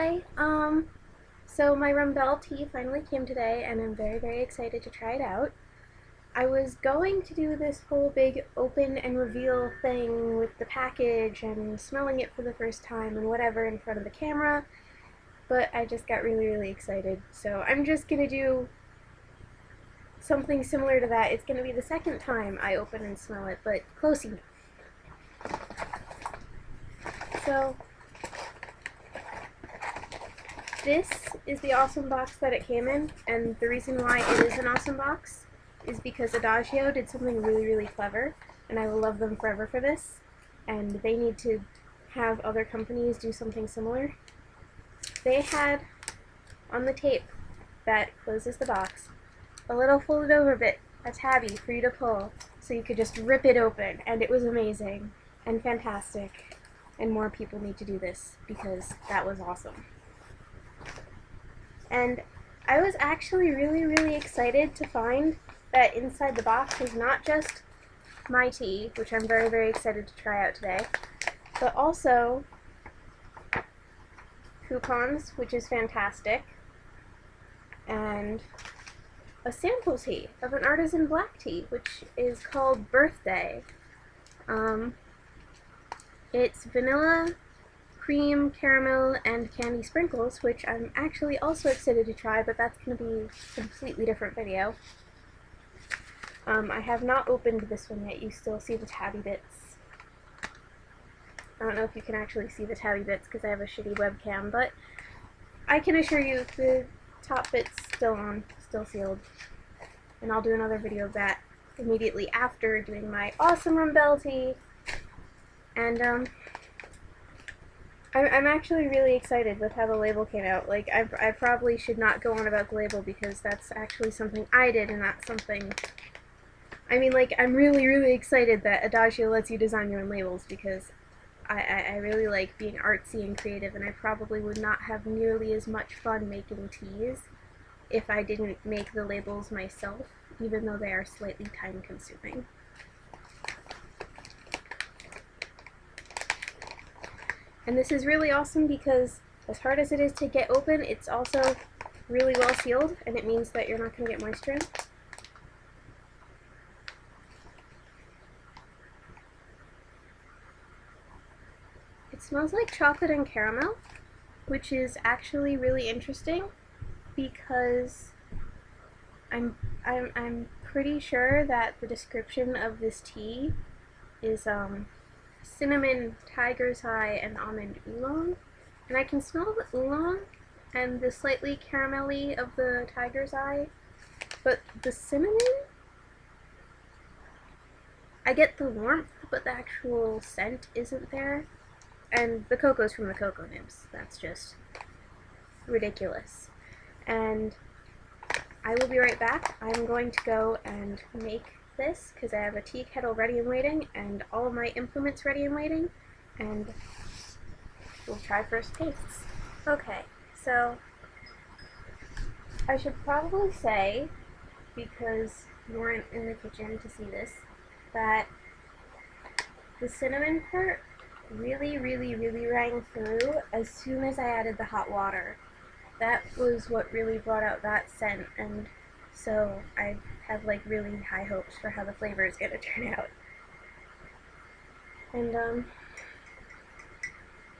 Hi, so my Rumbelle tea finally came today and I'm very excited to try it out. I was going to do this whole big open and reveal thing with the package and smelling it for the first time and whatever in front of the camera, but I just got really excited, so I'm just gonna do something similar to that. It's gonna be the second time I open and smell it, but close enough. So, this is the awesome box that it came in, and the reason why it is an awesome box is because Adagio did something really clever, and I will love them forever for this, and they need to have other companies do something similar. They had, on the tape that closes the box, a little folded over bit, a tabby for you to pull, so you could just rip it open, and it was amazing and fantastic, and more people need to do this because that was awesome. And I was actually really excited to find that inside the box was not just my tea, which I'm very excited to try out today, but also coupons, which is fantastic, and a sample tea of an artisan black tea, which is called Birthday. It's vanilla, cream, caramel, and candy sprinkles, which I'm actually also excited to try, but that's going to be a completely different video. I have not opened this one yet. You still see the tabby bits. I don't know if you can actually see the tabby bits because I have a shitty webcam, but I can assure you the top bit's still on, still sealed. And I'll do another video of that immediately after doing my awesome Rumbelle tea. And I'm actually really excited with how the label came out. Like, I probably should not go on about the label because that's actually something I did and not something... I mean, like, I'm really excited that Adagio lets you design your own labels because I really like being artsy and creative, and I probably would not have nearly as much fun making teas if I didn't make the labels myself, even though they are slightly time-consuming. And this is really awesome because as hard as it is to get open, it's also really well sealed, and it means that you're not going to get moisture in. It smells like chocolate and caramel, which is actually really interesting because I'm pretty sure that the description of this tea is cinnamon, tiger's eye, and almond oolong, and I can smell the oolong and the slightly caramelly of the tiger's eye, but the cinnamon, I get the warmth, but the actual scent isn't there, and the cocoa's from the cocoa nibs. That's just ridiculous. And I will be right back. I'm going to go and make this because I have a tea kettle ready and waiting and all of my implements ready and waiting, and we'll try first tastes. Okay, so I should probably say, because you weren't in the kitchen to see this, that the cinnamon part really rang through as soon as I added the hot water. That was what really brought out that scent, and so I have like really high hopes for how the flavor is going to turn out. And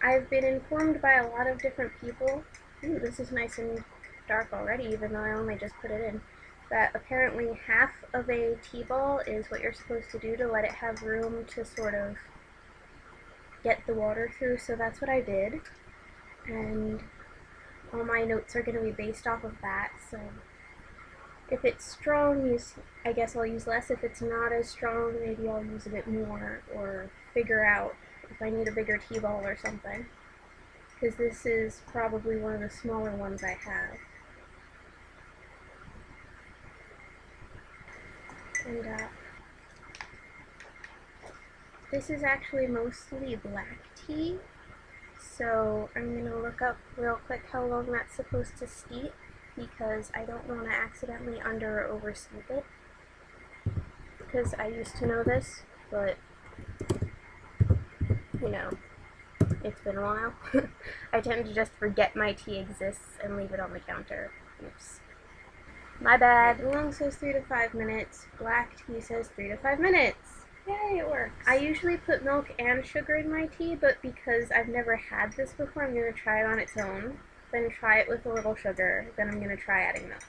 I've been informed by a lot of different people, ooh, this is nice and dark already even though I only just put it in, that apparently half of a tea ball is what you're supposed to do to let it have room to sort of get the water through, so that's what I did, and all my notes are going to be based off of that. So if it's strong, I guess I'll use less. If it's not as strong, maybe I'll use a bit more, or figure out if I need a bigger tea ball or something, because this is probably one of the smaller ones I have. And this is actually mostly black tea, so I'm going to look up real quick how long that's supposed to steep, because I don't want to accidentally under or over steep it, because I used to know this, but you know, it's been a while. I tend to just forget my tea exists and leave it on the counter. Oops. My bad. Oolong says 3 to 5 minutes. Black tea says 3 to 5 minutes. Yay, it works. I usually put milk and sugar in my tea, but because I've never had this before, I'm going to try it on its own, then try it with a little sugar, then I'm going to try adding milk.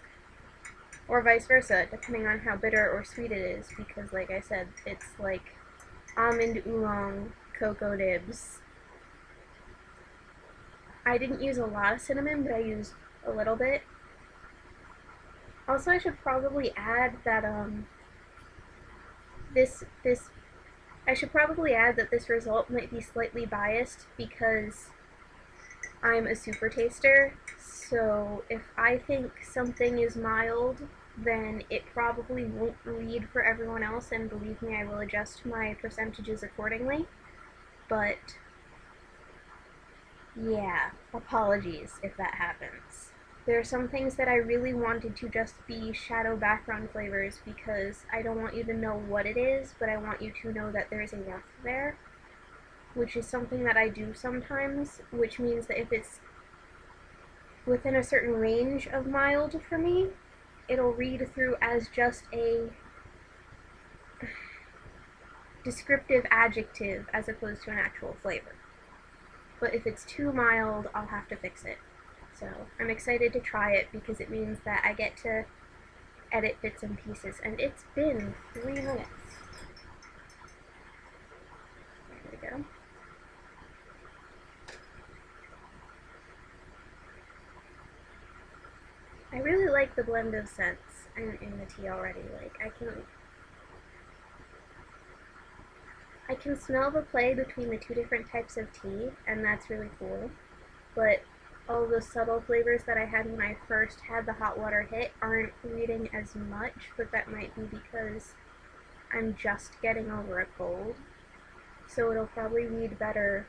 Or vice versa, depending on how bitter or sweet it is, because like I said, it's like almond oolong cocoa nibs. I didn't use a lot of cinnamon, but I used a little bit. Also, I should probably add that I should probably add that this result might be slightly biased because I'm a super taster, so if I think something is mild, then it probably won't read for everyone else, and believe me, I will adjust my percentages accordingly. But yeah, apologies if that happens. There are some things that I really wanted to just be shadow background flavors because I don't want you to know what it is, but I want you to know that there is a warmth there, which is something that I do sometimes, which means that if it's within a certain range of mild for me, it'll read through as just a descriptive adjective as opposed to an actual flavor. But if it's too mild, I'll have to fix it. So I'm excited to try it because it means that I get to edit bits and pieces, and it's been 3 minutes. There we go. I really like the blend of scents in the tea already. Like, I can smell the play between the 2 different types of tea, and that's really cool. But all the subtle flavors that I had when I first had the hot water hit aren't reading as much, but that might be because I'm just getting over a cold. So it'll probably read better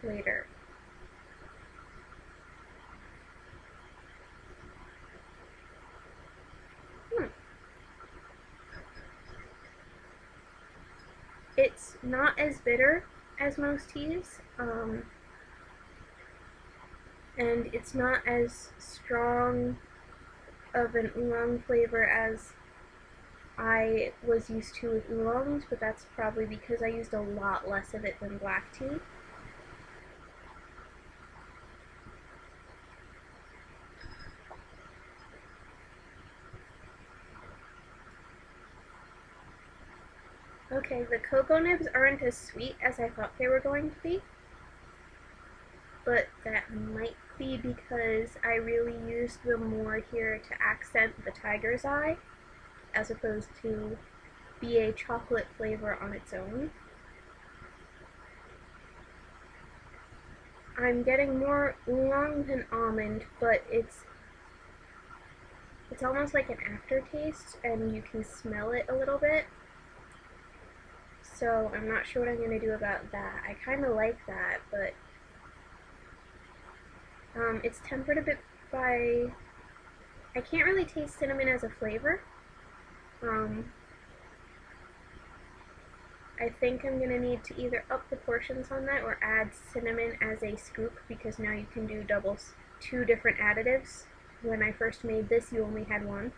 later. It's not as bitter as most teas, and it's not as strong of an oolong flavor as I was used to with oolongs, but that's probably because I used a lot less of it than black tea. Okay, the cocoa nibs aren't as sweet as I thought they were going to be, but that might be because I really used them more here to accent the tiger's eye, as opposed to be a chocolate flavor on its own. I'm getting more oolong than almond, but it's almost like an aftertaste, and you can smell it a little bit. So I'm not sure what I'm going to do about that. I kind of like that, but it's tempered a bit by... I can't really taste cinnamon as a flavor. I think I'm going to need to either up the portions on that or add cinnamon as a scoop, because now you can do 2 different additives. When I first made this, you only had 1.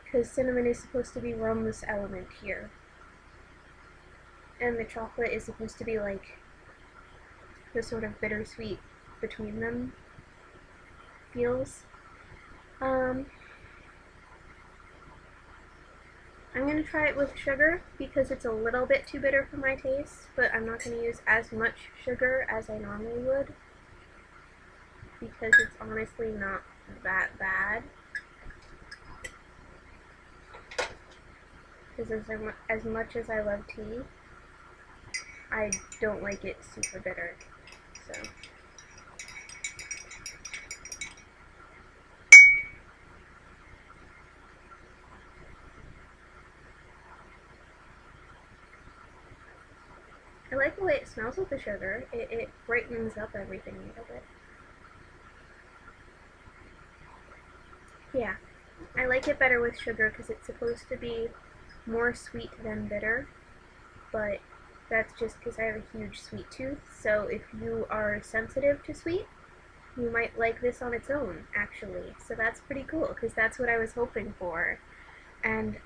Because cinnamon is supposed to be rum's element here. And the chocolate is supposed to be like the sort of bittersweet between them feels. I'm going to try it with sugar because it's a little bit too bitter for my taste, but I'm not going to use as much sugar as I normally would because it's honestly not that bad. Because as much as I love tea, I don't like it super bitter, so. I like the way it smells with the sugar. It brightens up everything a little bit. Yeah, I like it better with sugar because it's supposed to be more sweet than bitter, but that's just because I have a huge sweet tooth. So if you are sensitive to sweet, you might like this on its own, actually. So that's pretty cool, because that's what I was hoping for. And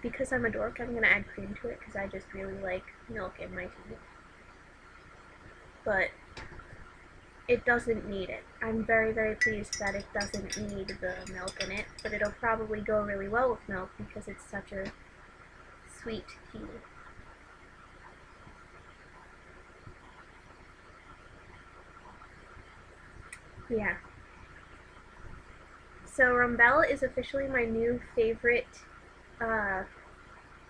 because I'm a dork, I'm going to add cream to it, because I just really like milk in my tea. But it doesn't need it. I'm very, very pleased that it doesn't need the milk in it, but it'll probably go really well with milk because it's such a sweet tea. Yeah. So Rumbelle is officially my new favorite uh,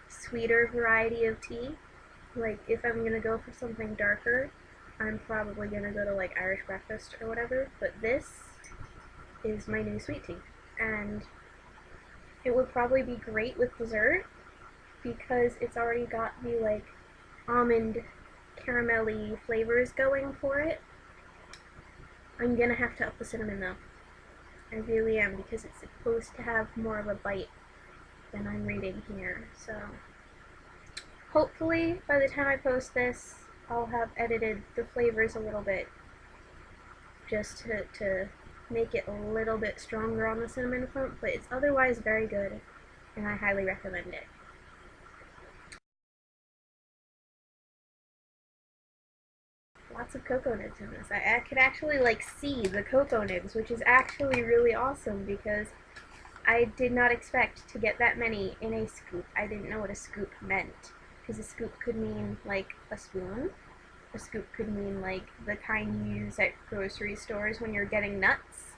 sweeter variety of tea. Like, if I'm gonna go for something darker, I'm probably gonna go to like Irish breakfast or whatever, but this is my new sweet tea. And it would probably be great with dessert because it's already got the like almond caramelly flavors going for it. I'm gonna have to up the cinnamon though. I really am, because it's supposed to have more of a bite than I'm reading here. So hopefully by the time I post this, I'll have edited the flavors a little bit just to make it a little bit stronger on the cinnamon front, but it's otherwise very good, and I highly recommend it. Lots of cocoa nibs in this. I could actually like see the cocoa nibs, which is actually really awesome because I did not expect to get that many in a scoop. I didn't know what a scoop meant, because a scoop could mean like a spoon. A scoop could mean like the kind you use at grocery stores when you're getting nuts.